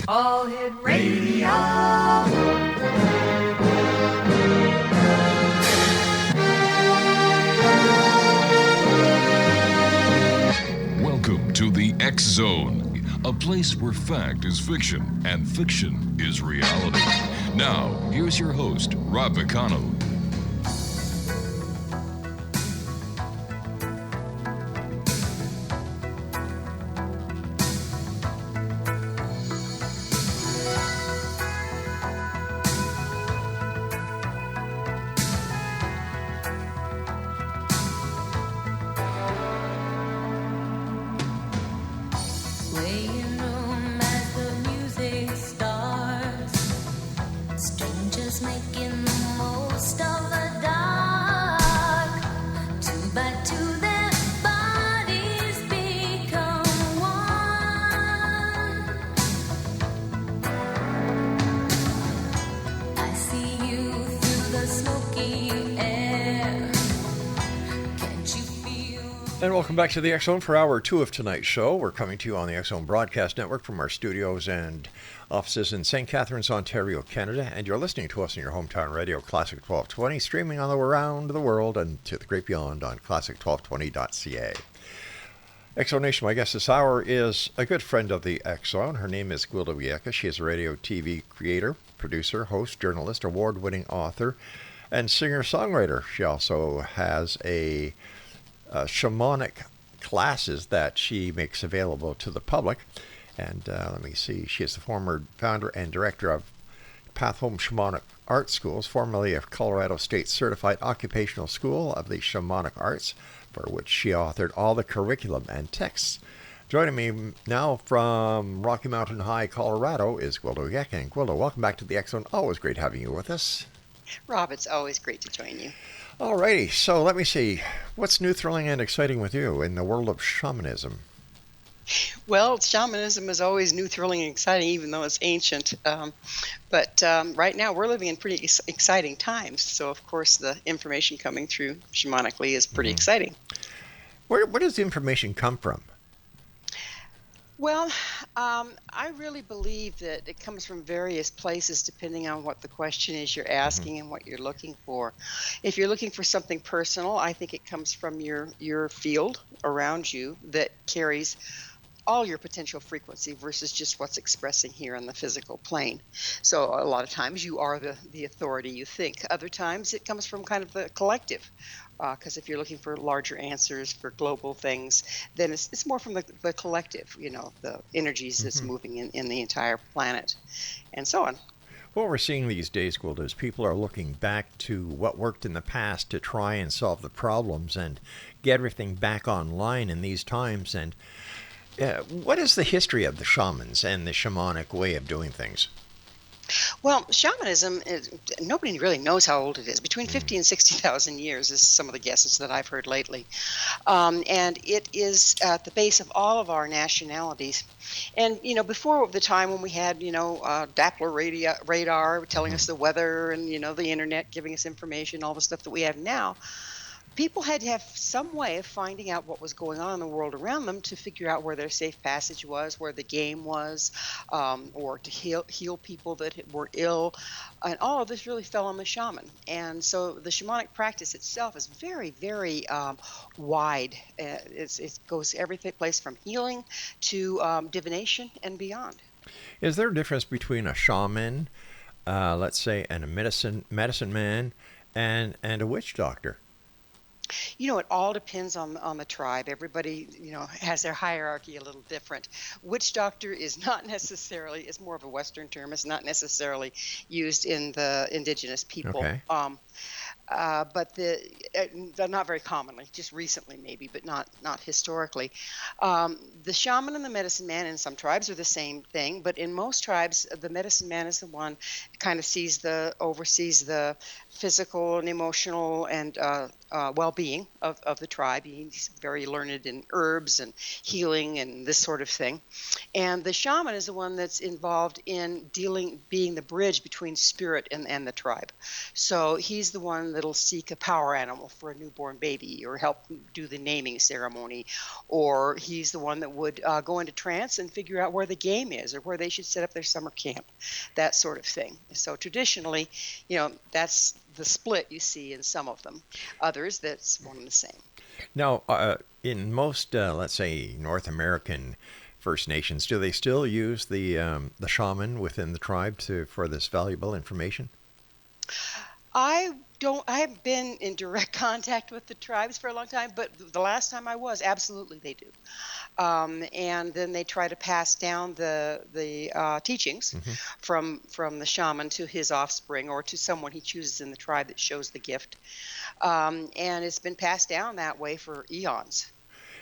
All Hit Radio. Welcome to the X Zone, a place where fact is fiction and fiction is reality. Now, here's your host, Rob McConnell. And welcome back to the X Zone for hour 2 of tonight's show. We're coming to you on the X Zone Broadcast Network from our studios and offices in St. Catharines, Ontario, Canada. And you're listening to us on your hometown radio, Classic 1220, streaming on around the world and to the great beyond on classic1220.ca. X Zone Nation, my guest this hour is a good friend of the X Zone. Her name is Gwilda Wiyaka. She is a radio TV creator, producer, host, journalist, award-winning author, and singer-songwriter. She also has a shamanic classes that she makes available to the public. And let me see, she is the former founder and director of Path Home Shamanic Art Schools, formerly a Colorado State Certified Occupational School of the Shamanic Arts, for which she authored all the curriculum and texts. Joining me now from Rocky Mountain High, Colorado, is Gwilda Wiyaka. And Gwilda, welcome back to the X Zone. Always great having you with us. Rob, it's always great to join you. Alrighty, so let me see. What's new, thrilling, and exciting with you in the world of shamanism? Well, shamanism is always new, thrilling, and exciting, even though it's ancient. But right now, we're living in pretty exciting times. So, of course, the information coming through shamanically is pretty exciting. Where does the information come from? Well, I really believe that it comes from various places depending on what the question is you're asking and what you're looking for. If you're looking for something personal, I think it comes from your field around you that carries all your potential frequency versus just what's expressing here on the physical plane. So a lot of times you are the authority you think. Other times it comes from kind of the collective. Because if you're looking for larger answers for global things, then it's more from the collective, the energies that's moving in the entire planet, and so on. What we're seeing these days, Gwilda, is people are looking back to what worked in the past to try and solve the problems and get everything back online in these times. And what is the history of the shamans and the shamanic way of doing things? Well, shamanism, nobody really knows how old it is. Between 50 and 60,000 years is some of the guesses that I've heard lately. And it is at the base of all of our nationalities. And, before the time when we had, Doppler radar telling us the weather and, the internet giving us information, all the stuff that we have now, people had to have some way of finding out what was going on in the world around them to figure out where their safe passage was, where the game was, or to heal people that were ill. And all of this really fell on the shaman. And so the shamanic practice itself is very, very wide. It goes every place from healing to divination and beyond. Is there a difference between a shaman, let's say, and a medicine man and a witch doctor? It all depends on the tribe. Everybody, has their hierarchy a little different. Witch doctor is not necessarily, it's more of a Western term. It's not necessarily used in the indigenous people. Okay. But not very commonly, just recently maybe, but not historically. The shaman and the medicine man in some tribes are the same thing, but in most tribes, the medicine man is the one kind of oversees the physical and emotional and well-being of the tribe. He's very learned in herbs and healing and this sort of thing. And the shaman is the one that's involved in being the bridge between spirit and the tribe. So he's the one that'll seek a power animal for a newborn baby or help do the naming ceremony, or he's the one that would go into trance and figure out where the game is or where they should set up their summer camp, that sort of thing. So traditionally, that's the split you see in some of them. Others, that's one and the same. Now, in most, let's say, North American First Nations, do they still use the shaman within the tribe for this valuable information? I haven't been in direct contact with the tribes for a long time, but the last time I was, absolutely they do. And then they try to pass down the teachings from the shaman to his offspring or to someone he chooses in the tribe that shows the gift. And it's been passed down that way for eons.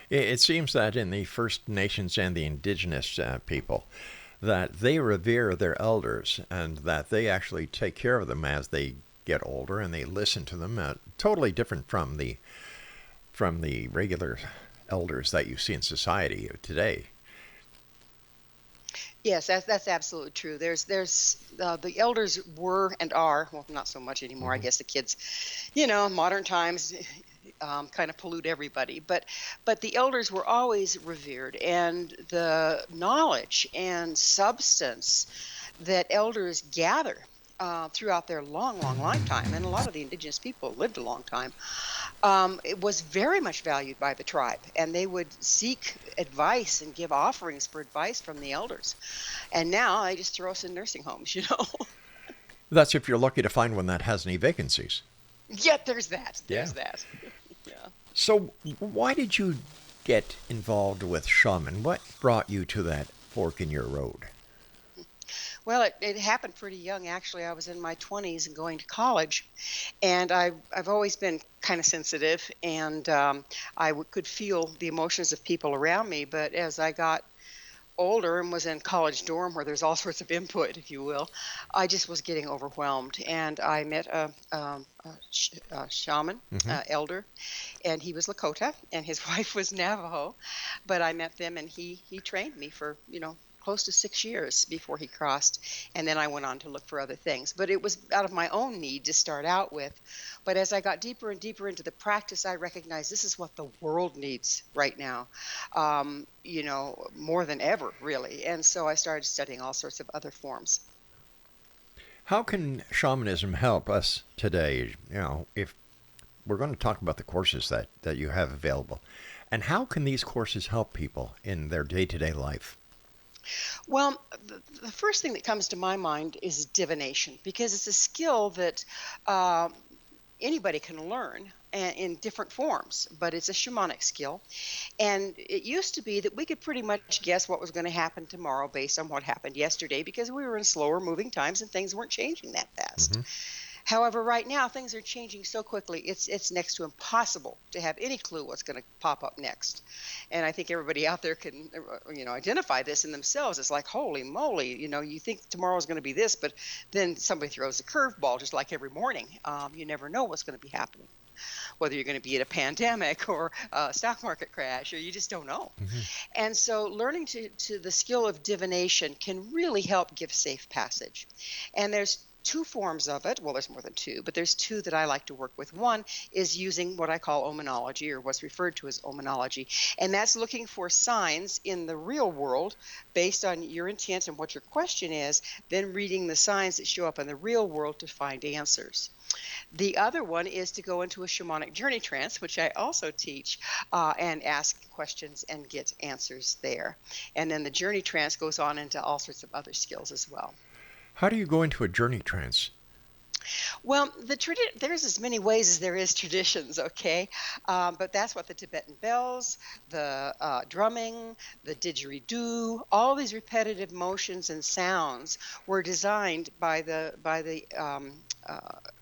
It seems that in the First Nations and the indigenous people, that they revere their elders and that they actually take care of them as they get older and they listen to them. Totally different from the regular elders that you see in society today. Yes, that's absolutely true. There's the elders were and are, well, not so much anymore. I guess the kids, modern times kind of pollute everybody. But the elders were always revered, and the knowledge and substance that elders gather throughout their long, long lifetime, and a lot of the indigenous people lived a long time, it was very much valued by the tribe, and they would seek advice and give offerings for advice from the elders. And now they just throw us in nursing homes, That's if you're lucky to find one that has any vacancies. Yeah, there's that. There's that. Yeah. So why did you get involved with shaman? What brought you to that fork in your road? Well, it happened pretty young, actually. I was in my 20s and going to college, and I've always been kind of sensitive, and I could feel the emotions of people around me. But as I got older and was in college dorm where there's all sorts of input, if you will, I just was getting overwhelmed. And I met a shaman, elder, and he was Lakota, and his wife was Navajo. But I met them, and he trained me for, close to 6 years before he crossed, and then I went on to look for other things. But it was out of my own need to start out with. But as I got deeper and deeper into the practice, I recognized this is what the world needs right now, more than ever, really. And so I started studying all sorts of other forms. How can shamanism help us today? If we're going to talk about the courses that you have available, and how can these courses help people in their day-to-day life? Well, the first thing that comes to my mind is divination, because it's a skill that anybody can learn in different forms, but it's a shamanic skill. And it used to be that we could pretty much guess what was going to happen tomorrow based on what happened yesterday, because we were in slower moving times and things weren't changing that fast. However, right now, things are changing so quickly, it's next to impossible to have any clue what's going to pop up next. And I think everybody out there can, identify this in themselves. It's like, holy moly, you think tomorrow's going to be this, but then somebody throws a curveball just like every morning. You never know what's going to be happening, whether you're going to be at a pandemic or a stock market crash, or you just don't know. And so learning to the skill of divination can really help give safe passage. And there's two forms of it. Well, there's more than two, but there's two that I like to work with. One is using what I call omenology, or what's referred to as omenology, and that's looking for signs in the real world based on your intent and what your question is, then reading the signs that show up in the real world to find answers. The other one is to go into a shamanic journey trance, which I also teach, and ask questions and get answers there. And then the journey trance goes on into all sorts of other skills as well. How do you go into a journey trance? Well, there's as many ways as there is traditions, okay? But that's what the Tibetan bells, the drumming, the didgeridoo, all these repetitive motions and sounds were designed by the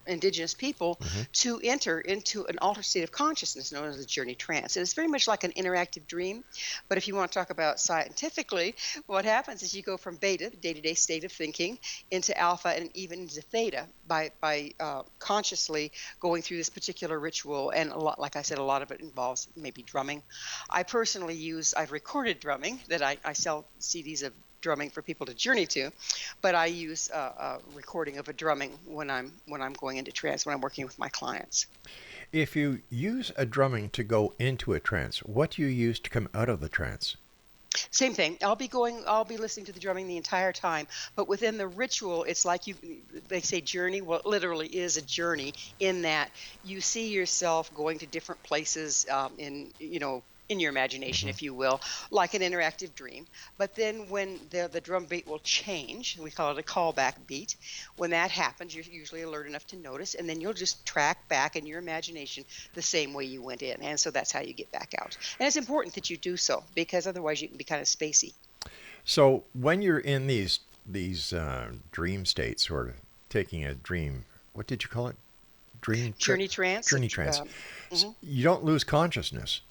indigenous people to enter into an altered state of consciousness known as the journey trance. And it's very much like an interactive dream. But if you want to talk about scientifically, what happens is you go from beta, the day-to-day state of thinking, into alpha and even into theta by consciously going through this particular ritual. And like I said, a lot of it involves maybe drumming. I personally I've recorded drumming that I sell CDs of drumming for people to journey to, but I use a recording of a drumming when I'm going into trance, when I'm working with my clients. If you use a drumming to go into a trance, what do you use to come out of the trance? Same thing. I'll be listening to the drumming the entire time, but within the ritual, it's like they say journey. Well, it literally is a journey in that you see yourself going to different places in your imagination, if you will, like an interactive dream. But then when the drum beat will change, we call it a callback beat. When that happens, you're usually alert enough to notice, and then you'll just track back in your imagination the same way you went in. And so that's how you get back out. And it's important that you do so, because otherwise you can be kind of spacey. So when you're in these dream states, or taking a dream, what did you call it? Journey trance. Journey trance. You don't lose consciousness.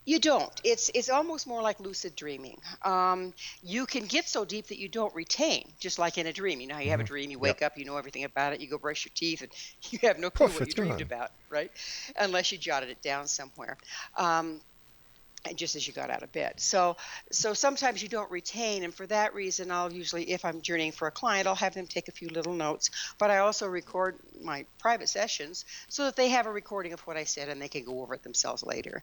You don't. It's almost more like lucid dreaming. You can get so deep that you don't retain, just like in a dream. You know how you have a dream, you wake up, you know everything about it, you go brush your teeth, and you have no clue what you dreamed about, right? Unless you jotted it down somewhere. And just as you got out of bed. So sometimes you don't retain, and for that reason, I'll usually, if I'm journeying for a client, I'll have them take a few little notes, but I also record my private sessions so that they have a recording of what I said and they can go over it themselves later.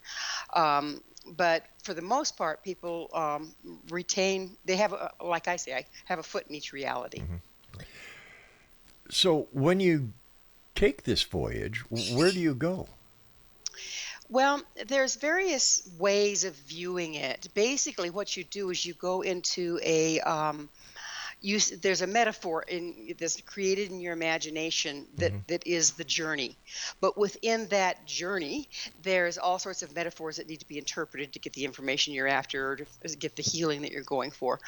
But for the most part, people retain, they have, like I say, I have a foot in each reality. So when you take this voyage, where do you go? Well, there's various ways of viewing it. Basically, what you do is you go into there's a metaphor that's created in your imagination that is the journey. But within that journey, there's all sorts of metaphors that need to be interpreted to get the information you're after, or to get the healing that you're going for.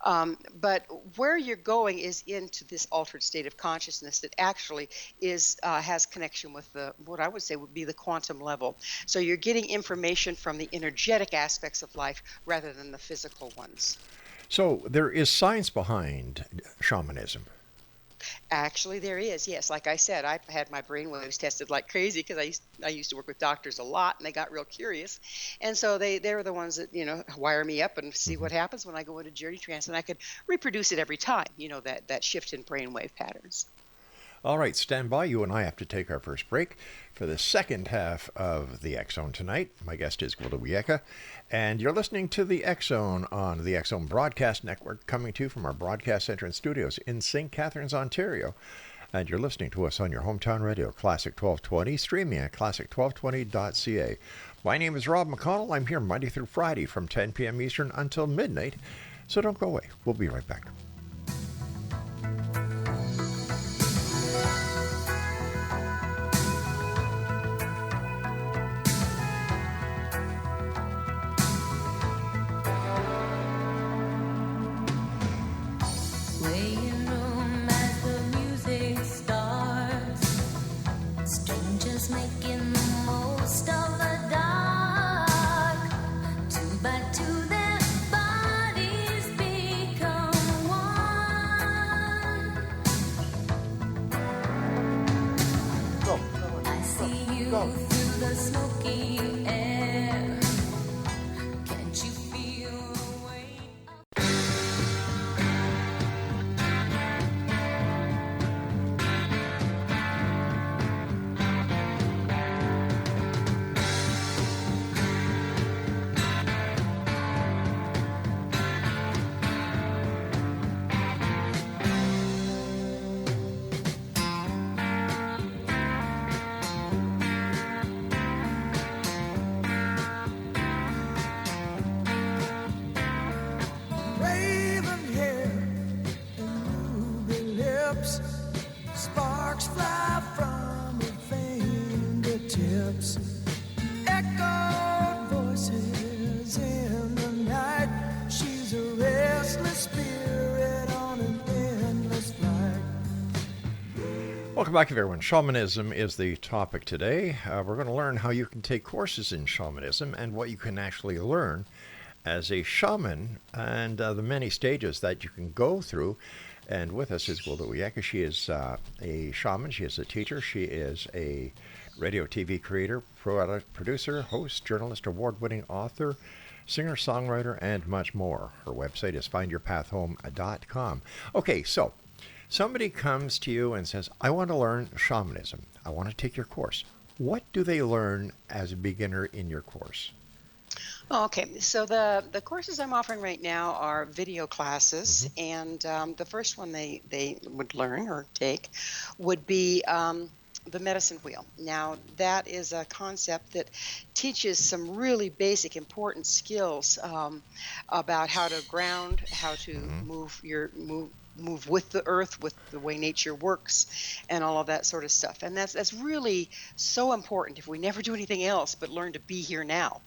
But where you're going is into this altered state of consciousness that actually has connection with what I would say would be the quantum level. So you're getting information from the energetic aspects of life rather than the physical ones. So there is science behind shamanism. Actually, there is, yes. Like I said, I've had my brainwaves tested like crazy because I used to work with doctors a lot, and they got real curious. And so they're the ones that, wire me up and see what happens when I go into journey trance, and I could reproduce it every time, that shift in brainwave patterns. All right, stand by. You and I have to take our first break for the second half of the X Zone tonight. My guest is Gwilda Wiyaka, and you're listening to the X Zone on the X Zone Broadcast Network, coming to you from our broadcast center and studios in St. Catharines, Ontario. And you're listening to us on your hometown radio, Classic 1220, streaming at classic1220.ca. My name is Rob McConnell. I'm here Monday through Friday from 10 p.m. Eastern until midnight, so don't go away. We'll be right back. Welcome back, everyone. Shamanism is the topic today. We're going to learn how you can take courses in shamanism and what you can actually learn as a shaman, and the many stages that you can go through. And with us is Gwilda Wiyaka. She is a shaman. She is a teacher. She is a radio TV creator, producer, host, journalist, award-winning author, singer, songwriter, and much more. Her website is findyourpathhome.com. Okay, so somebody comes to you and says, I want to learn shamanism. I want to take your course. What do they learn as a beginner in your course? Okay, so the courses I'm offering right now are video classes, and the first one they would learn or take would be the medicine wheel. Now, that is a concept that teaches some really basic, important skills about how to ground, how to move with the earth, with the way nature works, and all of that sort of stuff. And that's really so important if we never do anything else but learn to be here now.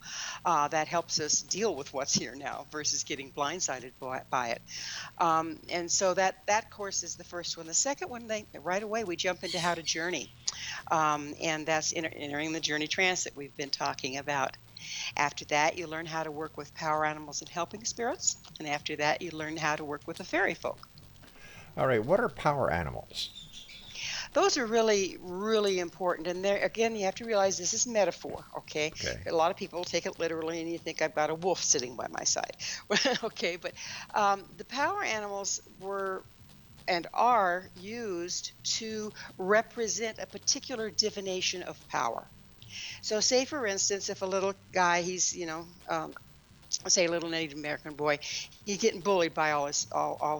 That helps us deal with what's here now versus getting blindsided by it. And so that course is the first one. The second one, right away, we jump into how to journey. And that's entering the journey trance that we've been talking about. After that, you learn how to work with power animals and helping spirits. And after that, you learn how to work with the fairy folk. All right, what are power animals? Those are really, really important. And there, again, you have to realize this is metaphor, okay? A lot of people take it literally, and you think I've got a wolf sitting by my side. Okay, but the power animals were and are used to represent a particular divination of power. So say, for instance, if a little guy, he's, say a little Native American boy, he's getting bullied by all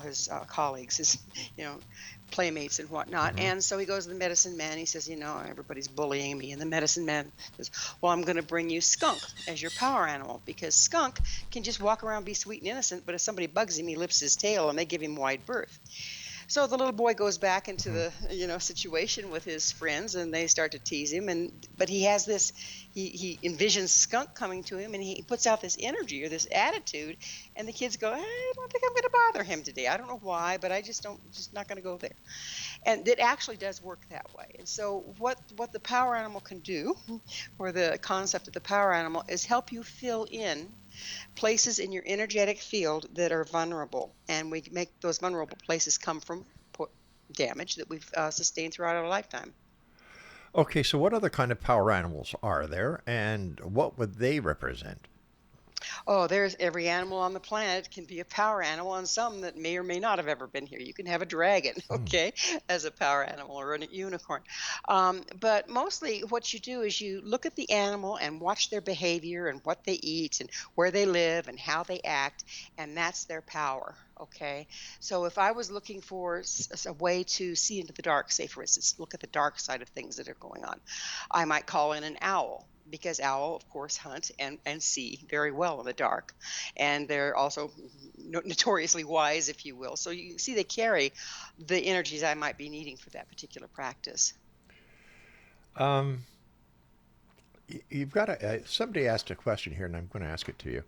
his colleagues, his playmates and whatnot. And so he goes to the medicine man. He says, everybody's bullying me. And the medicine man says, well, I'm going to bring you Skunk as your power animal, because Skunk can just walk around, be sweet and innocent, but if somebody bugs him, he lifts his tail and they give him wide berth. So the little boy goes back into the situation with his friends, and they start to tease him. But he has this, he envisions Skunk coming to him, and he puts out this energy or this attitude, and the kids go, I don't think I'm going to bother him today. I don't know why, but I just not going to go there. And it actually does work that way. And so what the power animal can do, or the concept of the power animal, is help you fill in places in your energetic field that are vulnerable, and we make those vulnerable places come from damage that we've sustained throughout our lifetime. Okay, so what other kind of power animals are there, and what would they represent? Oh, there's every animal on the planet can be a power animal, and some that may or may not have ever been here. You can have a dragon, okay, as a power animal, or a unicorn. But mostly what you do is you look at the animal and watch their behavior and what they eat and where they live and how they act, and that's their power, okay? So if I was looking for a way to see into the dark, say, for instance, look at the dark side of things that are going on, I might call in an owl, because owl, of course, hunt and see very well in the dark. And they're also notoriously wise, if you will. So you see they carry the energies I might be needing for that particular practice. You've got somebody asked a question here, and I'm going to ask it to you.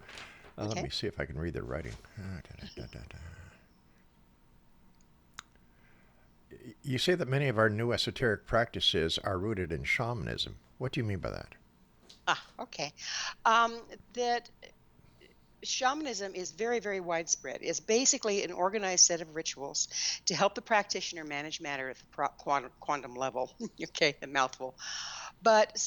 Okay. Let me see if I can read their writing. You say that many of our new esoteric practices are rooted in shamanism. What do you mean by that? Okay. That shamanism is very, very widespread. It's basically an organized set of rituals to help the practitioner manage matter at the quantum level. Okay, a mouthful. But,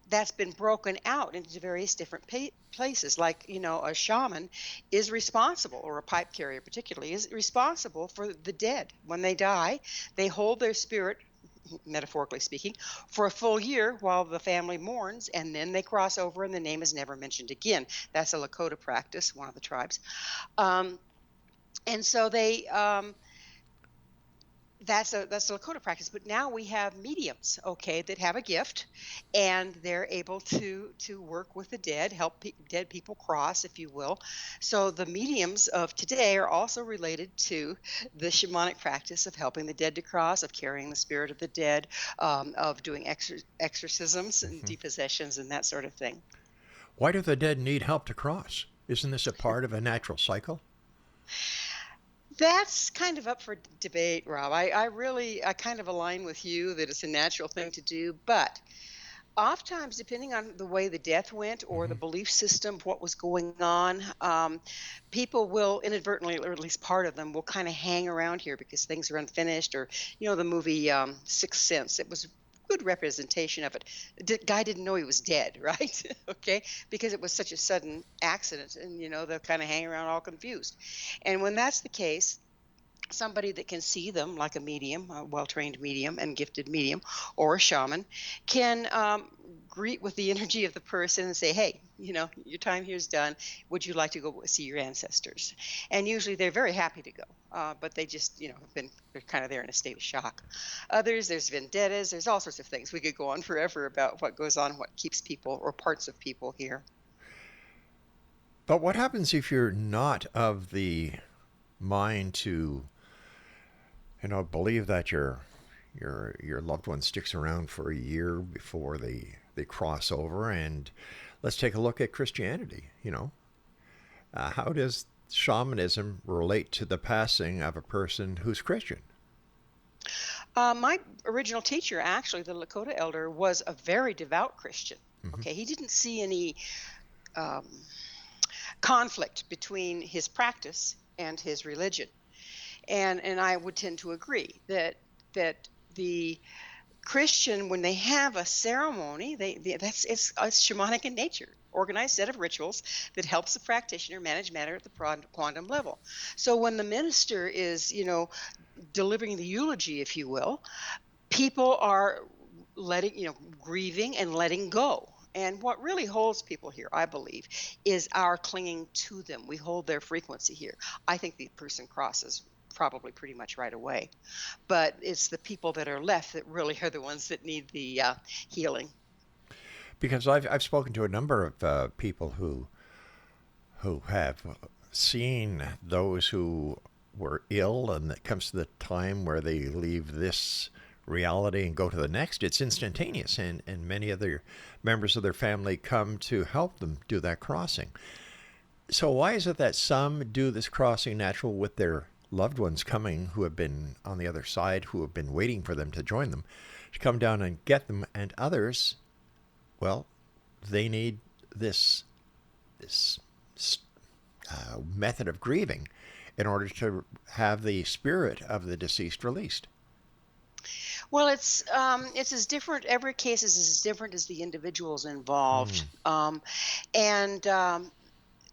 that's been broken out into various different places. Like, a shaman is responsible, or a pipe carrier particularly, is responsible for the dead. When they die, they hold their spirit, metaphorically speaking, for a full year while the family mourns, and then they cross over and the name is never mentioned again. That's a Lakota practice, one of the tribes. And so they that's a Lakota practice. But now we have mediums, okay, that have a gift, and they're able to work with the dead, help dead people cross, if you will. So the mediums of today are also related to the shamanic practice of helping the dead to cross, of carrying the spirit of the dead, of doing exorcisms and depossessions and that sort of thing. Why do the dead need help to cross? Isn't this a part of a natural cycle? That's kind of up for debate, Rob. I kind of align with you that it's a natural thing to do, but oftentimes, depending on the way the death went or the belief system of what was going on, people will inadvertently, or at least part of them, will kind of hang around here because things are unfinished. Or, the movie Sixth Sense, it was good representation of it. The guy didn't know he was dead, right? Okay, because it was such a sudden accident, and they'll kind of hang around all confused. And when that's the case, somebody that can see them, like a medium, a well-trained medium and gifted medium, or a shaman, can greet with the energy of the person and say, hey, your time here is done. Would you like to go see your ancestors? And usually they're very happy to go, but they just, they're kind of there in a state of shock. Others, there's vendettas, there's all sorts of things. We could go on forever about what goes on, what keeps people or parts of people here. But what happens if you're not of the mind to believe that your loved one sticks around for a year before they cross over? And let's take a look at Christianity. How does shamanism relate to the passing of a person who's Christian? My original teacher, actually, the Lakota elder, was a very devout Christian. Mm-hmm. Okay, he didn't see any conflict between his practice and his religion. And I would tend to agree that the Christian, when they have a ceremony, it's shamanic in nature, organized set of rituals that helps the practitioner manage matter at the quantum level. So when the minister is, delivering the eulogy, if you will, people are grieving and letting go. And what really holds people here, I believe, is our clinging to them. We hold their frequency here. I think the person crosses probably pretty much right away, but it's the people that are left that really are the ones that need the healing. Because I've spoken to a number of people who have seen those who were ill, and it comes to the time where they leave this reality and go to the next. It's instantaneous, and many other members of their family come to help them do that crossing. So why is it that some do this crossing natural with their loved ones coming, who have been on the other side, who have been waiting for them to join them, to come down and get them, and others, well, they need this method of grieving in order to have the spirit of the deceased released? Well, it's as different. Every case is as different as the individuals involved,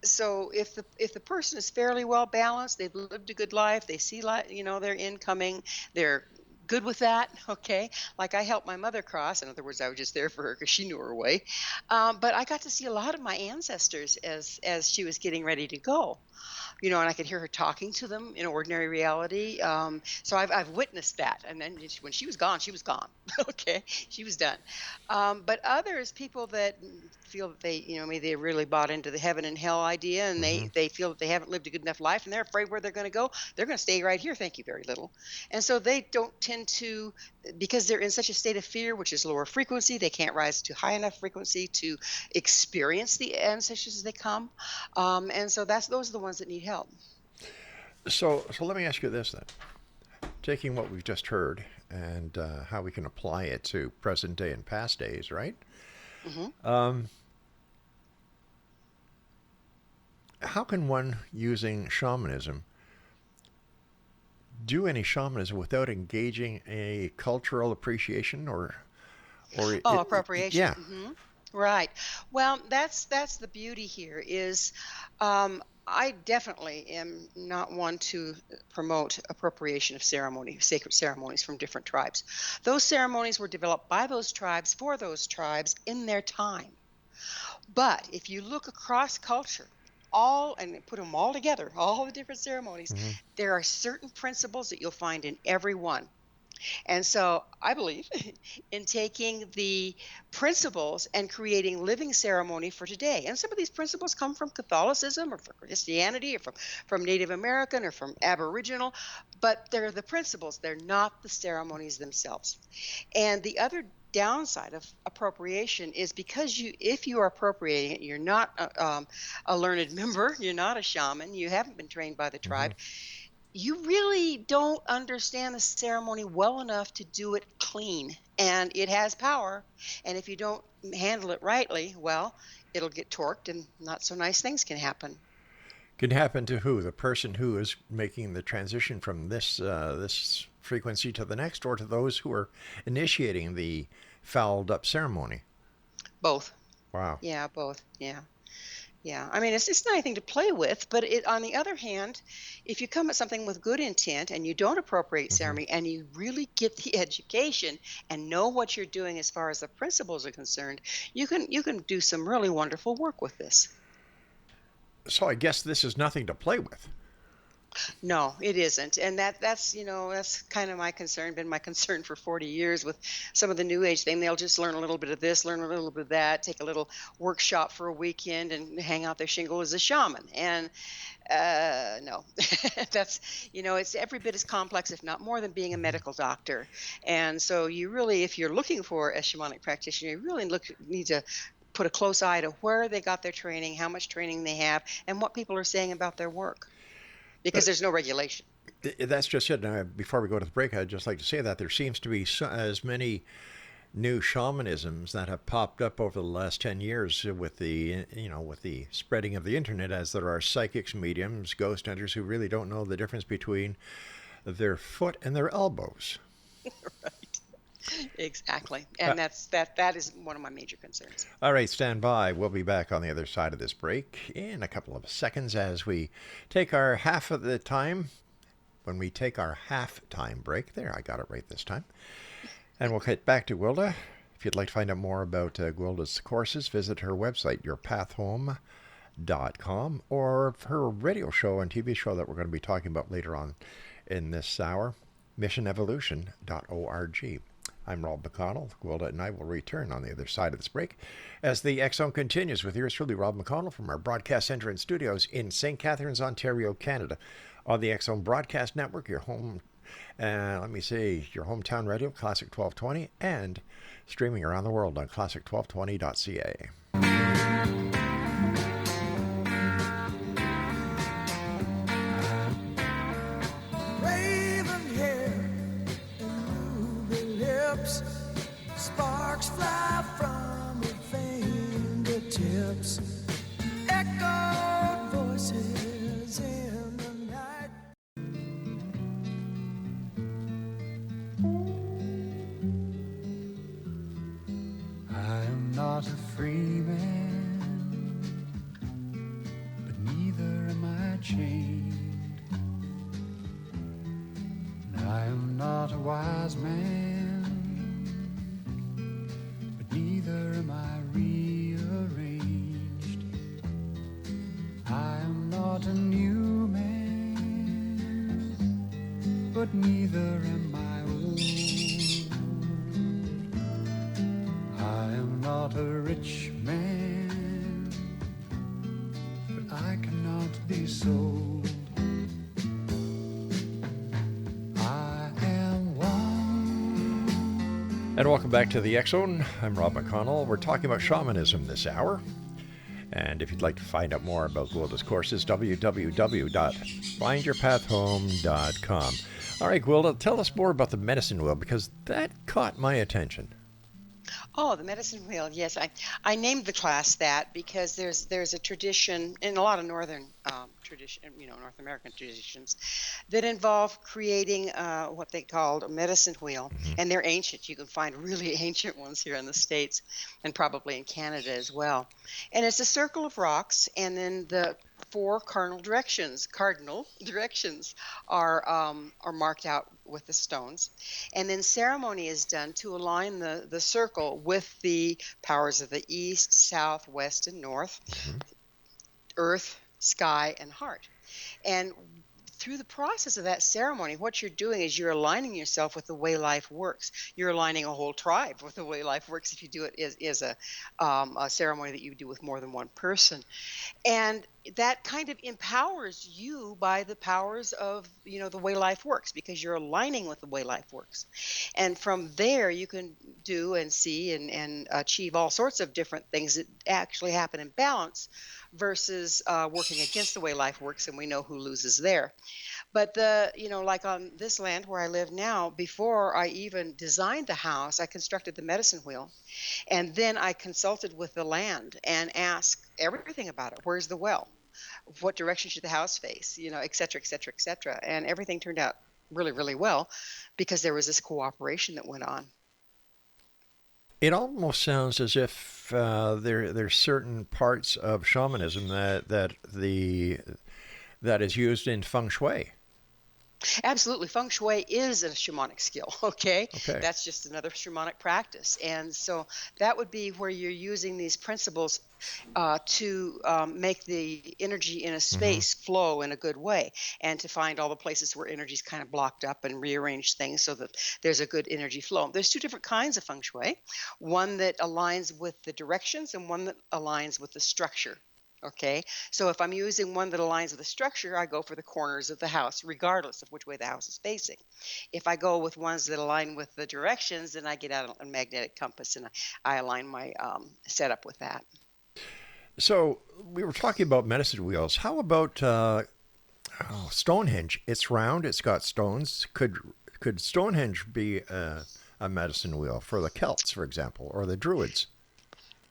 So if the person is fairly well balanced, they've lived a good life, they see their incoming, they're good with that, okay? Like I helped my mother cross. In other words, I was just there for her because she knew her way. But I got to see a lot of my ancestors as she was getting ready to go. And I could hear her talking to them in ordinary reality. So I've witnessed that. And then when she was gone, she was gone. Okay, she was done. But others, people that feel that maybe they really bought into the heaven and hell idea, and they feel that they haven't lived a good enough life, and they're afraid where they're going to go. They're going to stay right here. Thank you very little. And so they don't tend to, because they're in such a state of fear, which is lower frequency. They can't rise to high enough frequency to experience the ancestors as they come. And so those are the ones that need help. So let me ask you this then. Taking what we've just heard and how we can apply it to present day and past days, right? Mm-hmm. How can one, using shamanism, do any shamanism without engaging a cultural appreciation or appropriation? Yeah. Mm-hmm. Right. Well, that's the beauty here is I definitely am not one to promote appropriation of sacred ceremonies from different tribes. Those ceremonies were developed by those tribes for those tribes in their time. But if you look across culture, and put them all together, all the different ceremonies, there are certain principles that you'll find in every one. And so I believe in taking the principles and creating living ceremony for today. And some of these principles come from Catholicism or from Christianity or from Native American or from Aboriginal, but they're the principles. They're not the ceremonies themselves. And the other downside of appropriation is because if you are appropriating it, you're not a learned member, you're not a shaman, you haven't been trained by the tribe, you really don't understand the ceremony well enough to do it clean. And it has power, and if you don't handle it rightly, well, it'll get torqued and not so nice things can happen. Can happen to who? The person who is making the transition from this frequency to the next, or to those who are initiating the fouled up ceremony? Both. Wow. Yeah, both. Yeah. Yeah, I mean, it's not anything to play with, but on the other hand, if you come at something with good intent and you don't appropriate Hmm. ceremony and you really get the education and know what you're doing as far as the principles are concerned, you can do some really wonderful work with this. So I guess this is nothing to play with. No, it isn't. And that's, that's kind of my concern, been my concern for 40 years with some of the new age thing. They'll just learn a little bit of this, learn a little bit of that, take a little workshop for a weekend and hang out their shingle as a shaman. And no, that's, it's every bit as complex, if not more, than being a medical doctor. And so you really, if you're looking for a shamanic practitioner, you really need to put a close eye to where they got their training, how much training they have, and what people are saying about their work, because But there's no regulation. that's just it. Now, before we go to the break, I'd just like to say that there seems to be as many new shamanisms that have popped up over the last 10 years with the spreading of the internet as there are psychics, mediums, ghost hunters who really don't know the difference between their foot and their elbows. Exactly. Uh, And that is one of my major concerns. all right, stand by. We'll be back on the other side of this break in a couple of seconds as we take our half of the time. When we take our half-time break, there, I got it right this time. And we'll get back to Gwilda. If you'd like to find out more about Gwilda's courses, visit her website, yourpathhome.com, or her radio show and TV show that we're going to be talking about later on in this hour, missionevolution.org. I'm Rob McConnell. Gwilda and I will return on the other side of this break as the X Zone continues with yours truly, Rob McConnell, from our broadcast center and studios in St. Catharines, Ontario, Canada, on the X Zone Broadcast Network, your home, your hometown radio, Classic 1220, and streaming around the world on classic1220.ca. Raven hair and ruby lips, sparks fly from her fingertips, echoed voices in the night. I am not a free man, but neither am I chained. I am not a wise man, but neither am I rearranged. I am not a new man, but neither am I old. I am not a rich man, but I cannot be sold. And welcome back to the X Zone. I'm Rob McConnell. We're talking about shamanism this hour. And if you'd like to find out more about Gwilda's courses, www.findyourpathhome.com. All right, Gwilda, tell us more about the medicine wheel, because that caught my attention. Oh, the medicine wheel. Yes, I named the class that because there's a tradition in a lot of northern North American traditions that involve creating what they called a medicine wheel, and they're ancient. You can find really ancient ones here in the States, and probably in Canada as well. And it's a circle of rocks, and then the four cardinal directions are marked out with the stones, and then ceremony is done to align the circle with the powers of the east, south, west, and north, earth, sky, and heart. And through the process of that ceremony, what you're doing is you're aligning yourself with the way life works. You're aligning a whole tribe with the way life works if you do it as a ceremony that you do with more than one person. And that kind of empowers you by the powers of, the way life works, because you're aligning with the way life works. And from there, you can do and see and achieve all sorts of different things that actually happen in balance versus working against the way life works, and we know who loses there. But like on this land where I live now, before I even designed the house, I constructed the medicine wheel, and then I consulted with the land and asked everything about it. Where's the well? what direction should the house face, et cetera, et cetera, et cetera. And everything turned out really, really well because there was this cooperation that went on. It almost sounds as if there's certain parts of shamanism that is used in feng shui. Absolutely. Feng Shui is a shamanic skill, okay? Okay. That's just another shamanic practice. And so that would be where you're using these principles to make the energy in a space flow in a good way, and to find all the places where energy's kind of blocked up and rearrange things so that there's a good energy flow. There's two different kinds of Feng Shui, one that aligns with the directions and one that aligns with the structure. Okay, so if I'm using one that aligns with the structure, I go for the corners of the house, regardless of which way the house is facing. If I go with ones that align with the directions, then I get out a magnetic compass and I align my setup with that. So we were talking about medicine wheels. How about Stonehenge? It's round. It's got stones. Could Stonehenge be a medicine wheel for the Celts, for example, or the Druids?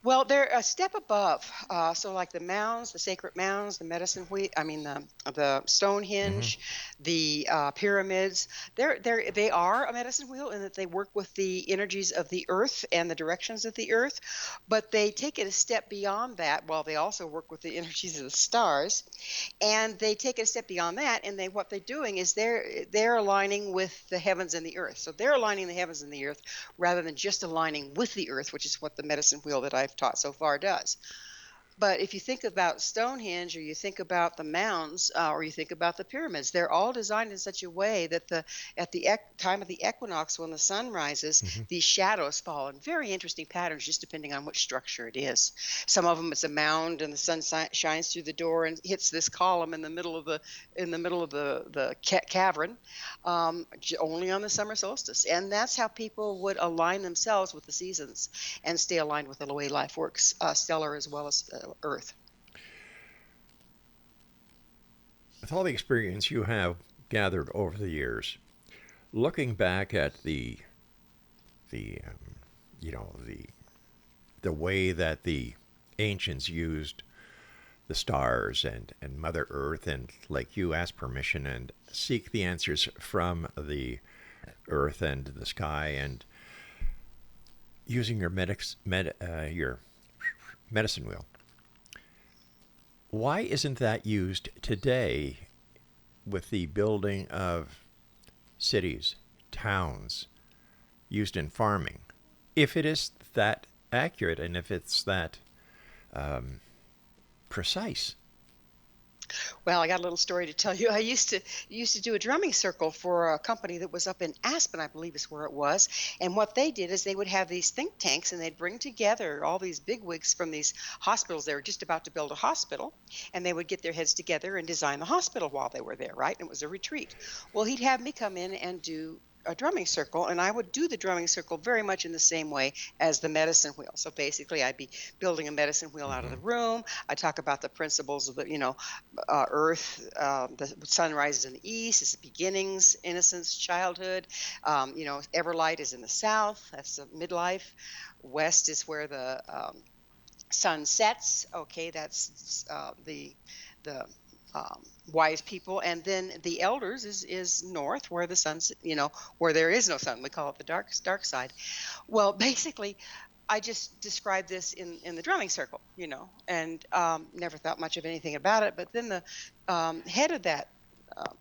Well, they're a step above. So like the mounds, the sacred mounds, the medicine wheel, the Stonehenge, the pyramids, they are a medicine wheel in that they work with the energies of the earth and the directions of the earth, but they take it a step beyond that. Well, they also work with the energies of the stars, and they take it a step beyond that, and what they're doing is they're aligning with the heavens and the earth. So they're aligning the heavens and the earth rather than just aligning with the earth, which is what the medicine wheel that I've taught so far does. But if you think about Stonehenge, or you think about the mounds, or you think about the pyramids, they're all designed in such a way that at the time of the equinox, when the sun rises, these shadows fall in very interesting patterns, just depending on which structure it is. Some of them, it's a mound, and the sun shines through the door and hits this column in the middle of the cavern, only on the summer solstice. And that's how people would align themselves with the seasons and stay aligned with the way life works, stellar as well as Earth. With all the experience you have gathered over the years, looking back at the way that the ancients used the stars and Mother Earth, and like you ask permission and seek the answers from the earth and the sky, and using your medicine wheel. Why isn't that used today with the building of cities, towns, used in farming? If it is that accurate and if it's that precise. Well, I got a little story to tell you. I used to do a drumming circle for a company that was up in Aspen, I believe is where it was. And what they did is they would have these think tanks, and they'd bring together all these bigwigs from these hospitals. They were just about to build a hospital, and they would get their heads together and design the hospital while they were there, right? And it was a retreat. Well, he'd have me come in and do a drumming circle, and I would do the drumming circle very much in the same way as the medicine wheel. So basically, I'd be building a medicine wheel out of the room. I talk about the principles of the, earth, the sun rises in the east, it's the beginnings, innocence, childhood. Everlight is in the south, that's the midlife. West is where the sun sets. Okay, that's the wise people. And then the elders is north, where the sun's, where there is no sun. We call it the dark side. Well, basically, I just described this in the drumming circle, and never thought much of anything about it. But then the head of that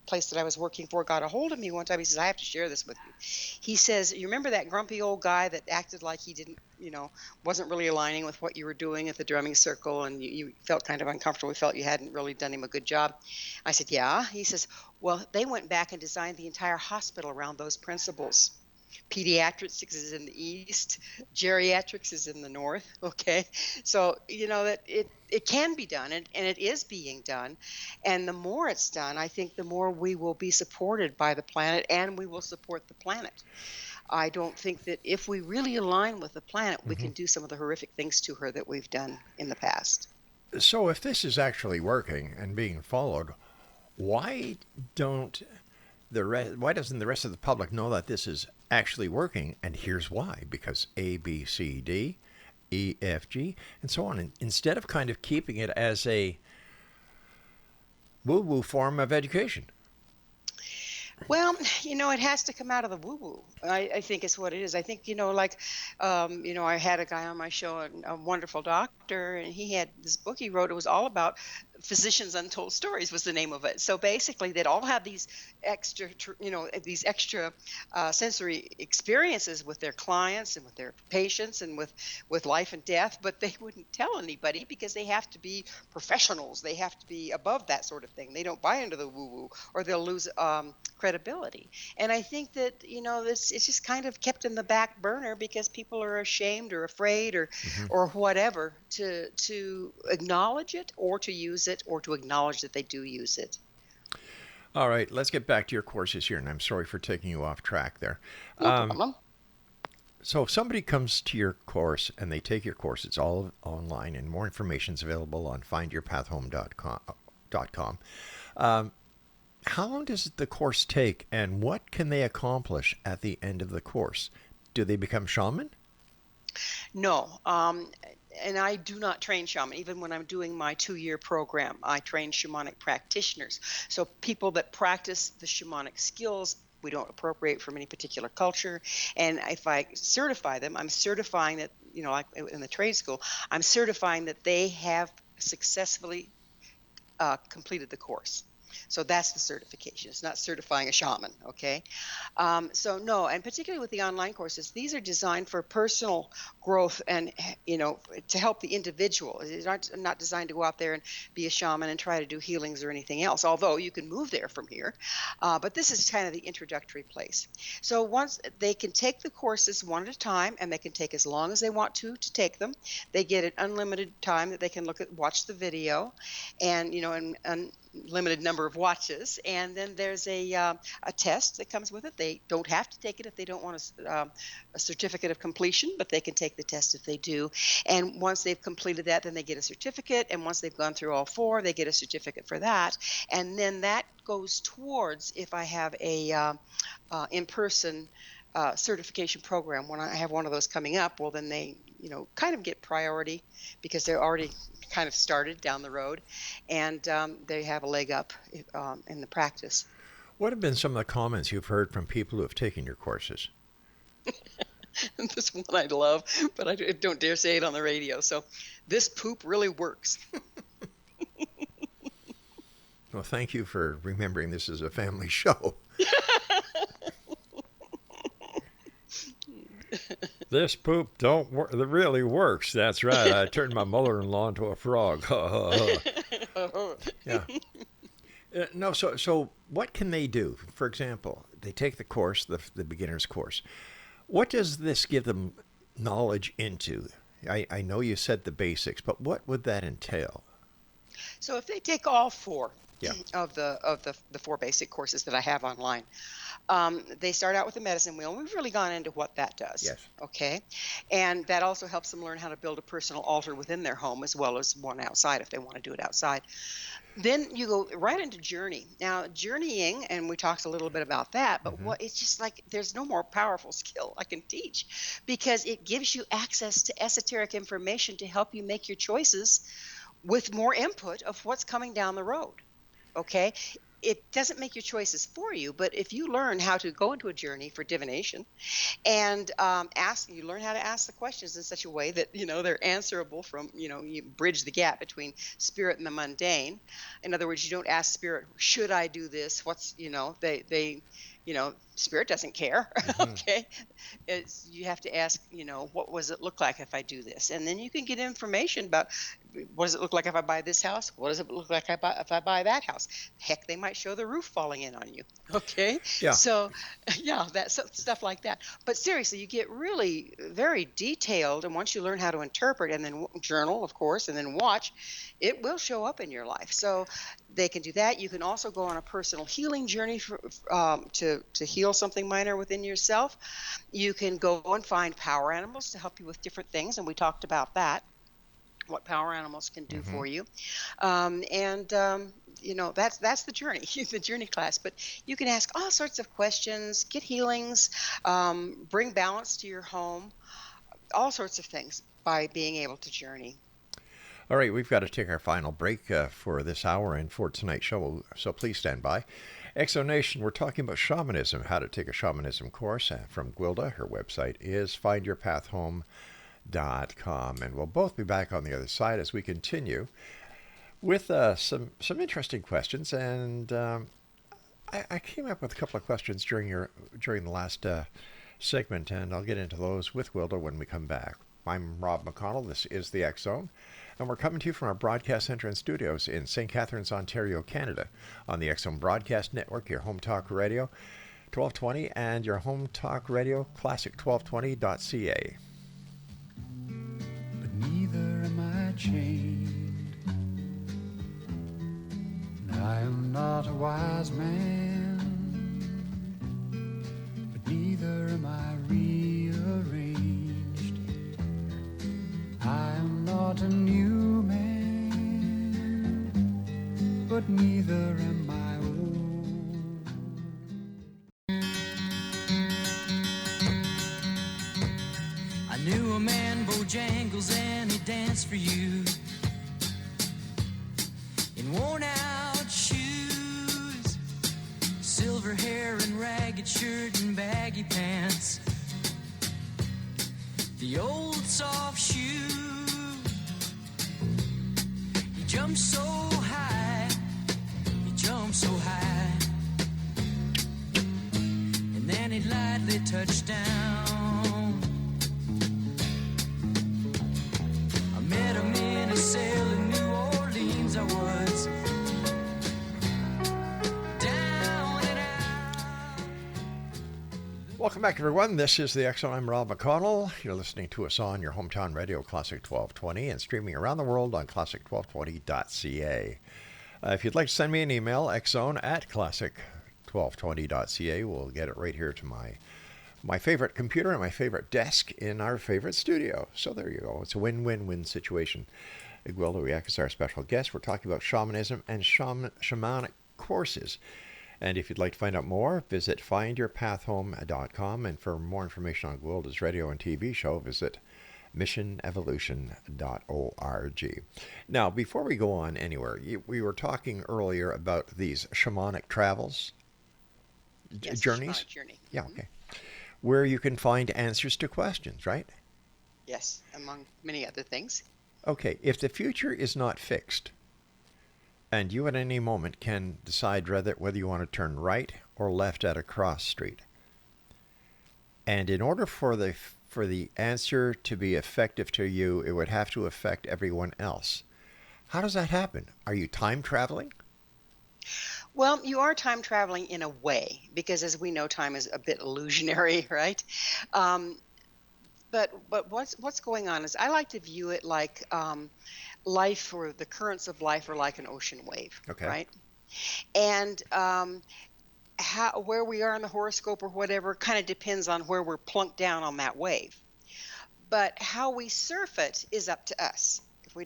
place that I was working for got a hold of me one time. He says, I have to share this with you. He says, you remember that grumpy old guy that acted like he didn't, wasn't really aligning with what you were doing at the drumming circle, and you felt kind of uncomfortable, you felt you hadn't really done him a good job? I said, yeah. He says, well, they went back and designed the entire hospital around those principles. Pediatrics is in the east, geriatrics is in the north. Okay, so that it can be done, and it is being done. And the more it's done, I think the more we will be supported by the planet, and we will support the planet. I don't think that if we really align with the planet, we can do some of the horrific things to her that we've done in the past. So if this is actually working and being followed, why doesn't the rest of the public know that this is actually working? And here's why: because A, B, C, D, E, F, G, and so on. And instead of kind of keeping it as a woo-woo form of education. Well, it has to come out of the woo-woo. I think is what it is. I think, I had a guy on my show, a wonderful doctor, and he had this book he wrote. It was all about Physicians' Untold Stories was the name of it. So basically, they'd all have these extra sensory experiences with their clients and with their patients and with life and death, but they wouldn't tell anybody because they have to be professionals. They have to be above that sort of thing. They don't buy into the woo-woo, or they'll lose credibility. And I think that it's just kind of kept in the back burner because people are ashamed or afraid or whatever to acknowledge it or to use it or to acknowledge that they do use it. All right, let's get back to your courses here, and I'm sorry for taking you off track there. No problem. So if somebody comes to your course and they take your course, it's all online, and more information is available on findyourpathhome.com. How long does the course take, and what can they accomplish at the end of the course? Do they become shaman? No. And I do not train shaman. Even when I'm doing my 2-year program, I train shamanic practitioners. So people that practice the shamanic skills, we don't appropriate from any particular culture. And if I certify them, I'm certifying that, like in the trade school, I'm certifying that they have successfully completed the course. So that's the certification. It's not certifying a shaman, okay? So no, and particularly with the online courses, these are designed for personal growth and, to help the individual. It's not designed to go out there and be a shaman and try to do healings or anything else, although you can move there from here. But this is kind of the introductory place. So once they can take the courses one at a time, and they can take as long as they want to take them. They get an unlimited time that they can watch the video, and, and limited number of watches, and then there's a test that comes with it. They don't have to take it if they don't want a certificate of completion, but they can take the test if they do. And once they've completed that, then they get a certificate, and once they've gone through all 4, they get a certificate for that. And then that goes towards, if I have a in-person certification program, when I have one of those coming up, well, then they kind of get priority because they're already kind of started down the road, and they have a leg up in the practice. What have been some of the comments you've heard from people who have taken your courses? This one I love, but I don't dare say it on the radio. So, this poop really works. Well, thank you for remembering this is a family show. This poop really works. That's right. I turned my mother-in-law into a frog. Yeah. No. So what can they do? For example, they take the course, the beginner's course. What does this give them knowledge into? I know you said the basics, but what would that entail? So if they take all 4 of the 4 basic courses that I have online, they start out with the medicine wheel. We've really gone into what that does. Yes. Okay. And that also helps them learn how to build a personal altar within their home as well as one outside if they want to do it outside. Then you go right into journey. Now, journeying, and we talked a little bit about that, but it's just like there's no more powerful skill I can teach because it gives you access to esoteric information to help you make your choices with more input of what's coming down the road. Okay? It doesn't make your choices for you, but if you learn how to go into a journey for divination and you learn how to ask the questions in such a way that, they're answerable from, you bridge the gap between spirit and the mundane. In other words, you don't ask spirit, should I do this? What's, spirit doesn't care. Okay. You have to ask, what does it look like if I do this? And then you can get information about what does it look like if I buy this house? What does it look like if I buy that house? Heck, they might show the roof falling in on you. Okay. Yeah. So, that's stuff like that. But seriously, you get really very detailed. And once you learn how to interpret and then journal, of course, and then watch, it will show up in your life. So they can do that. You can also go on a personal healing journey to heal something minor within yourself. You can go and find power animals to help you with different things. And we talked about that, what power animals can do for you. That's the journey, the journey class. But you can ask all sorts of questions, get healings, bring balance to your home, all sorts of things by being able to journey. All right, we've got to take our final break for this hour and for tonight's show, so please stand by. Exonation, we're talking about shamanism, how to take a shamanism course from Gwilda. Her website is findyourpathhome.com, and we'll both be back on the other side as we continue with some interesting questions. And I came up with a couple of questions during the last segment, and I'll get into those with Gwilda when we come back. I'm Rob McConnell. This is the X Zone, and we're coming to you from our broadcast center and studios in St. Catharines, Ontario, Canada, on the X Zone Broadcast Network, your Home Talk Radio 1220, and your Home Talk Radio Classic 1220.ca. But neither am I chained. I am not a wise man, but neither am I rearranged. I am not a new man, but neither am I old. I knew a man, Bojangles, and he danced for you in worn out shoes, silver hair and ragged shirt and baggy pants, the old soft shoe. He jumped so high, and then he lightly touched down. I met him in a cell in New Orleans. I was down and out. Welcome back, everyone. This is the X Zone. I'm Rob McConnell. You're listening to us on your hometown radio, Classic 1220, and streaming around the world on classic1220.ca. If you'd like to send me an email, xzone@classic1220.ca. We'll get it right here to my favorite computer and my favorite desk in our favorite studio. So there you go. It's a win-win-win situation. Gwilda Wiyaka is our special guest. We're talking about shamanism and shamanic courses. And if you'd like to find out more, visit findyourpathhome.com. And for more information on Gwilda's radio and TV show, visit missionevolution.org. Now, before we go on anywhere, we were talking earlier about these shamanic travels, Yes, journeys. shamanic journey. Yeah, okay. Where you can find answers to questions, right? Yes, among many other things. Okay, if the future is not fixed, and you at any moment can decide whether you want to turn right or left at a cross street, and in order for the answer to be effective to you, it would have to affect everyone else. How does that happen? Are you time traveling? Well, you are time traveling in a way, because as we know, time is a bit illusionary, right? But what's going on is I like to view it like life, or the currents of life are like an ocean wave, Okay. right? And where we are in the horoscope or whatever kind of depends on where we're plunked down on that wave. But how we surf it is up to us. If we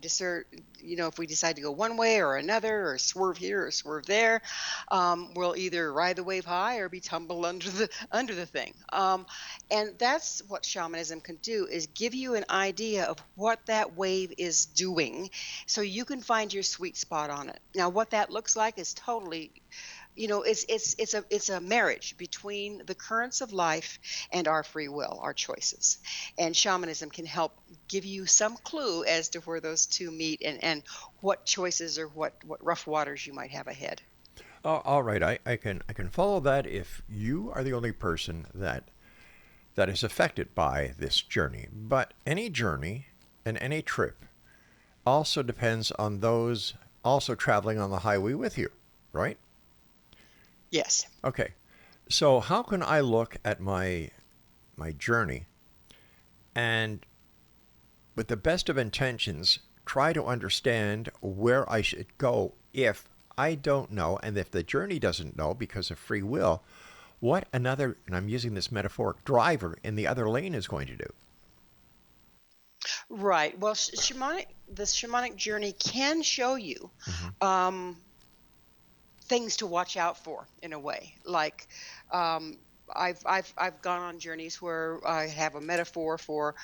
decide to go one way or another, or swerve here or swerve there, we'll either ride the wave high or be tumbled under the thing. And that's what shamanism can do, is give you an idea of what that wave is doing, so you can find your sweet spot on it. Now, what that looks like is totally, it's a marriage between the currents of life and our free will, our choices. And shamanism can help give you some clue as to where those two meet, and what choices or what rough waters you might have ahead. Oh, all right, I can follow that if you are the only person that is affected by this journey. But any journey and any trip also depends on those also traveling on the highway with you, right? Yes. Okay, so how can I look at my journey and, with the best of intentions, try to understand where I should go if I don't know, and if the journey doesn't know because of free will, what another, and I'm using this metaphoric, driver in the other lane is going to do? Right. Well, the shamanic journey can show you things to watch out for, in a way. Like, I've gone on journeys where I have a metaphor for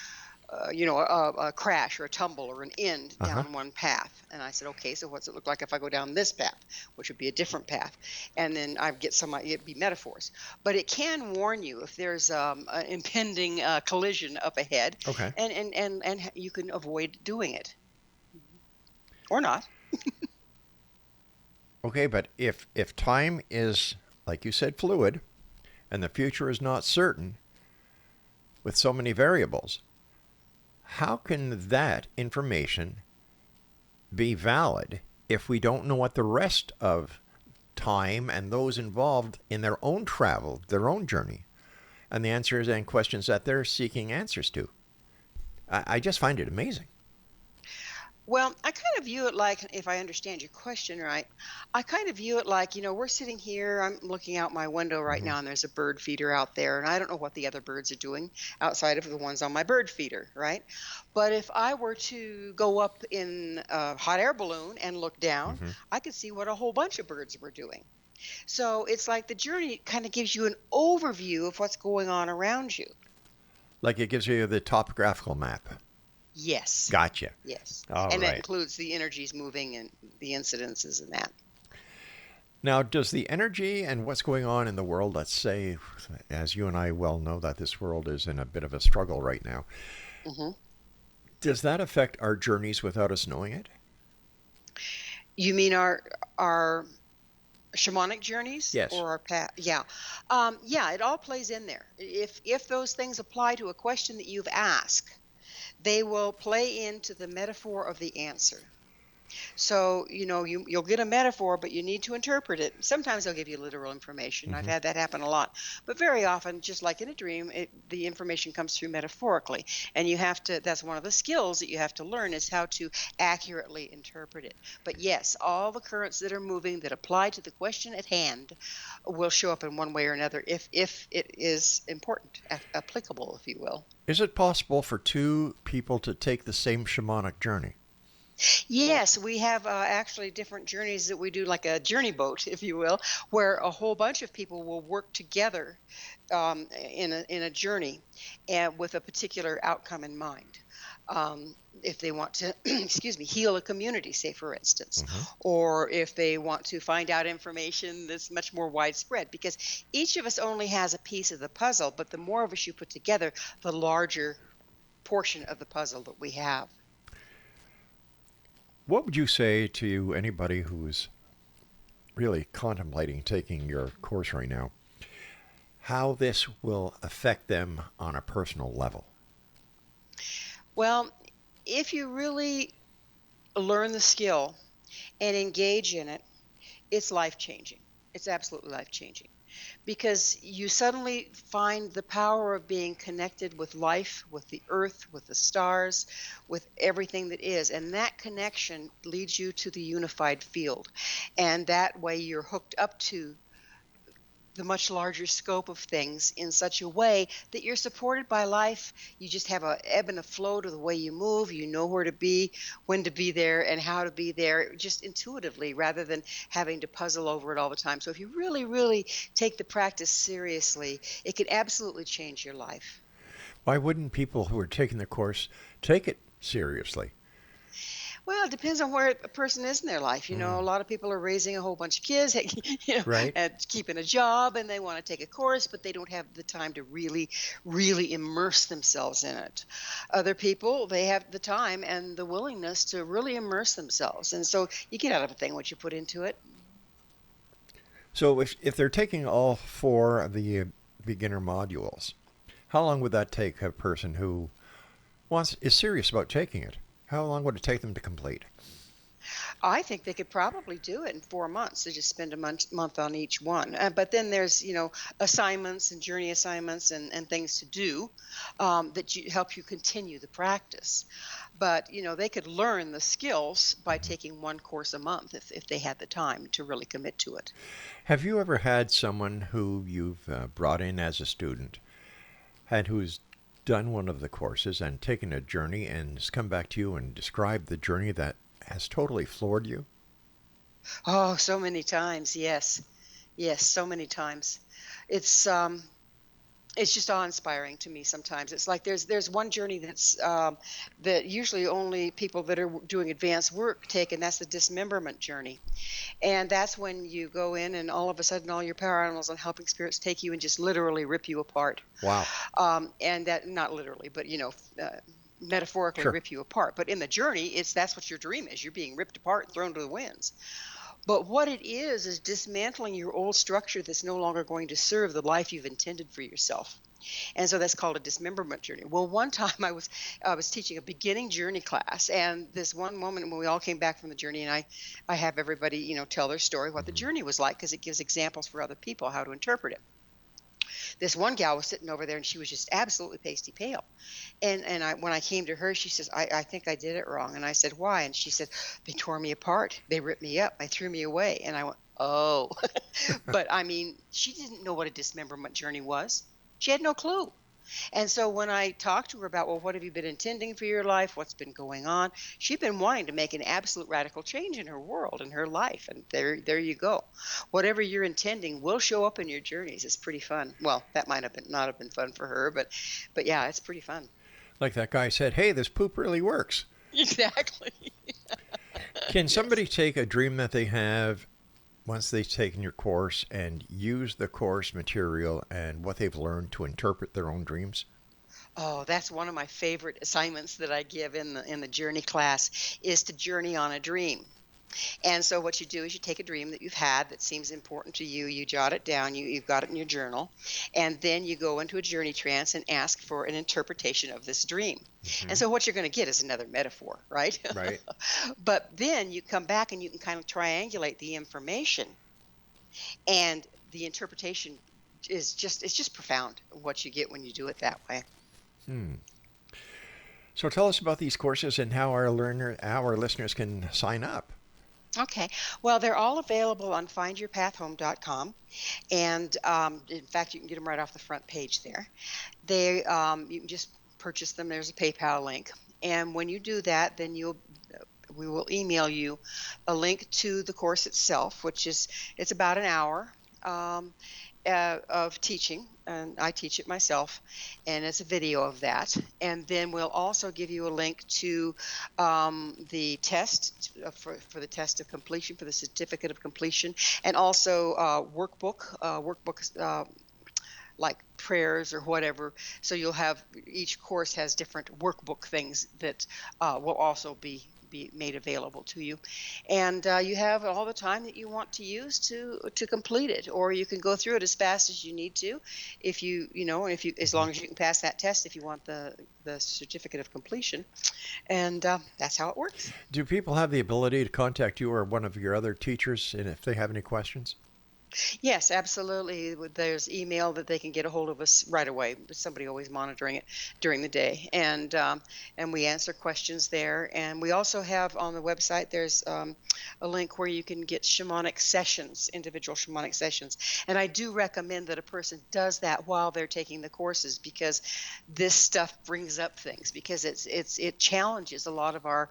a crash or a tumble or an end down one path. And I said, okay, so what's it look like if I go down this path, which would be a different path? And then I get it'd be metaphors. But it can warn you if there's an impending collision up ahead. Okay. And you can avoid doing it. Or not. Okay, but if time is, like you said, fluid, and the future is not certain, with so many variables, how can that information be valid if we don't know what the rest of time and those involved in their own travel, their own journey, and the answers and questions that they're seeking answers to? I just find it amazing. Well, I kind of view it like, if I understand your question right, I kind of view it like, we're sitting here, I'm looking out my window right now, and there's a bird feeder out there, and I don't know what the other birds are doing outside of the ones on my bird feeder, right? But if I were to go up in a hot air balloon and look down, I could see what a whole bunch of birds were doing. So it's like the journey kind of gives you an overview of what's going on around you. Like it gives you the topographical map. Yes. Gotcha. Yes. All and right. that includes the energies moving and the incidences and that. Now, does the energy and what's going on in the world, let's say, as you and I well know that this world is in a bit of a struggle right now, does that affect our journeys without us knowing it? You mean our shamanic journeys? Yes. Or our path? Yeah. It all plays in there. If those things apply to a question that you've asked, they will play into the metaphor of the answer. So, you'll get a metaphor, but you need to interpret it. Sometimes they'll give you literal information. I've had that happen a lot. But very often, just like in a dream, the information comes through metaphorically. And that's one of the skills that you have to learn, is how to accurately interpret it. But yes, all the currents that are moving that apply to the question at hand will show up in one way or another if it is important, applicable, if you will. Is it possible for two people to take the same shamanic journey? Yes, we have actually different journeys that we do, like a journey boat, if you will, where a whole bunch of people will work together in a journey and with a particular outcome in mind. If they want to, heal a community, say, for instance, or if they want to find out information that's much more widespread, because each of us only has a piece of the puzzle, but the more of us you put together, the larger portion of the puzzle that we have. What would you say to anybody who's really contemplating taking your course right now, how this will affect them on a personal level? Well, if you really learn the skill and engage in it, it's life-changing. It's absolutely life-changing, because you suddenly find the power of being connected with life, with the earth, with the stars, with everything that is. And that connection leads you to the unified field. And that way you're hooked up to the much larger scope of things in such a way that you're supported by life. You just have a ebb and a flow to the way you move. You know where to be, when to be there, and how to be there, just intuitively, rather than having to puzzle over it all the time. So if you really, really take the practice seriously, it can absolutely change your life. Why wouldn't people who are taking the course take it seriously? Well, it depends on where a person is in their life. A lot of people are raising a whole bunch of kids, Right. and keeping a job, and they want to take a course, but they don't have the time to really, really immerse themselves in it. Other people, they have the time and the willingness to really immerse themselves. And so you get out of a thing what you put into it. So if they're taking all 4 of the beginner modules, how long would that take a person who is serious about taking it? How long would it take them to complete? I think they could probably do it in 4 months. They just spend a month on each one. But then there's, assignments and journey assignments and things to do that help you continue the practice. But, they could learn the skills by taking one course a month if they had the time to really commit to it. Have you ever had someone who you've brought in as a student and who's done one of the courses and taken a journey and has come back to you and described the journey that has totally floored you? Oh, so many times, yes. Yes, so many times. It's It's just awe-inspiring to me sometimes. It's like there's one journey that's that usually only people that are doing advanced work take, and that's the dismemberment journey. And that's when you go in and all of a sudden all your power animals and helping spirits take you and just literally rip you apart. Wow. And that, not literally, but metaphorically Sure. rip you apart. But in the journey, that's what your dream is. You're being ripped apart and thrown to the winds. But what it is dismantling your old structure that's no longer going to serve the life you've intended for yourself. And so that's called a dismemberment journey. Well, one time I was teaching a beginning journey class, and this one moment when we all came back from the journey, and I have everybody, tell their story, what the journey was like, because it gives examples for other people how to interpret it. This one gal was sitting over there, and she was just absolutely pasty pale. And when I came to her, she says, I think I did it wrong. And I said, why? And she said, they tore me apart. They ripped me up. They threw me away. And I went, oh. But, I mean, she didn't know what a dismemberment journey was. She had no clue. And so when I talked to her about, well, what have you been intending for your life? What's been going on? She'd been wanting to make an absolute radical change in her world and her life. And there you go. Whatever you're intending will show up in your journeys. It's pretty fun. Well, that might have been not have been fun for her, but yeah, it's pretty fun. Like that guy said, hey, this poop really works. Exactly. Can somebody take a dream that they have once they've taken your course and use the course material and what they've learned to interpret their own dreams? Oh, that's one of my favorite assignments that I give in the journey class, is to journey on a dream. And so what you do is you take a dream that you've had that seems important to you, you jot it down, you've got it in your journal, and then you go into a journey trance and ask for an interpretation of this dream. Mm-hmm. And so what you're going to get is another metaphor, right? Right. But then you come back and you can kind of triangulate the information, and the interpretation is just profound what you get when you do it that way. So tell us about these courses and how our listeners can sign up. Okay. Well, they're all available on findyourpathhome.com. And in fact, you can get them right off the front page there. You can just purchase them. There's a PayPal link. And when you do that, then we will email you a link to the course itself, it's about an hour of teaching, and I teach it myself, and it's a video of that. And then we'll also give you a link to the test for the test of completion, for the certificate of completion, and also workbooks like prayers or whatever. So you'll have, each course has different workbook things that will also be made available to you, and you have all the time that you want to use to complete it, or you can go through it as fast as you need to, as long as you can pass that test, if you want the certificate of completion, and that's how it works. Do people have the ability to contact you or one of your other teachers, and if they have any questions? Yes, absolutely. There's email that they can get a hold of us right away. Somebody always monitoring it during the day, and we answer questions there. And we also have on the website, there's a link where you can get shamanic sessions, individual shamanic sessions. And I do recommend that a person does that while they're taking the courses, because this stuff brings up things, because it challenges a lot of our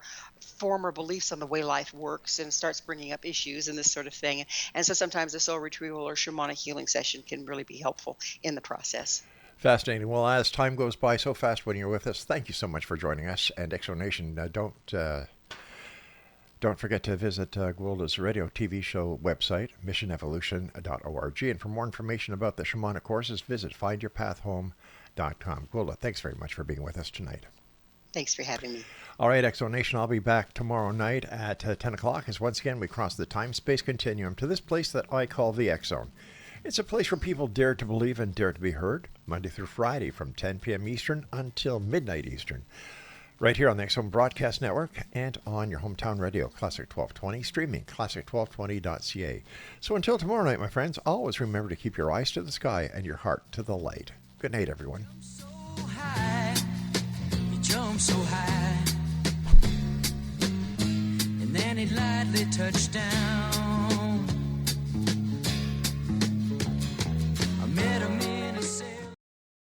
former beliefs on the way life works, and starts bringing up issues and this sort of thing. And so sometimes a soul retrieval or shamanic healing session can really be helpful in the process. Fascinating. Well, as time goes by so fast when you're with us, thank you so much for joining us. And Exonation, don't forget to visit Gwilda's radio TV show website, missionevolution.org. And for more information about the shamanic courses, visit findyourpathhome.com. Gwilda, thanks very much for being with us tonight. Thanks for having me. All right, Exonation, I'll be back tomorrow night at 10 o'clock as once again we cross the time-space continuum to this place that I call the X-Zone. It's a place where people dare to believe and dare to be heard, Monday through Friday from 10 p.m. Eastern until midnight Eastern, right here on the X-Zone Broadcast Network and on your hometown radio, Classic 1220, streaming classic1220.ca. So until tomorrow night, my friends, always remember to keep your eyes to the sky and your heart to the light. Good night, everyone. Jump so high, and then he lightly touched down.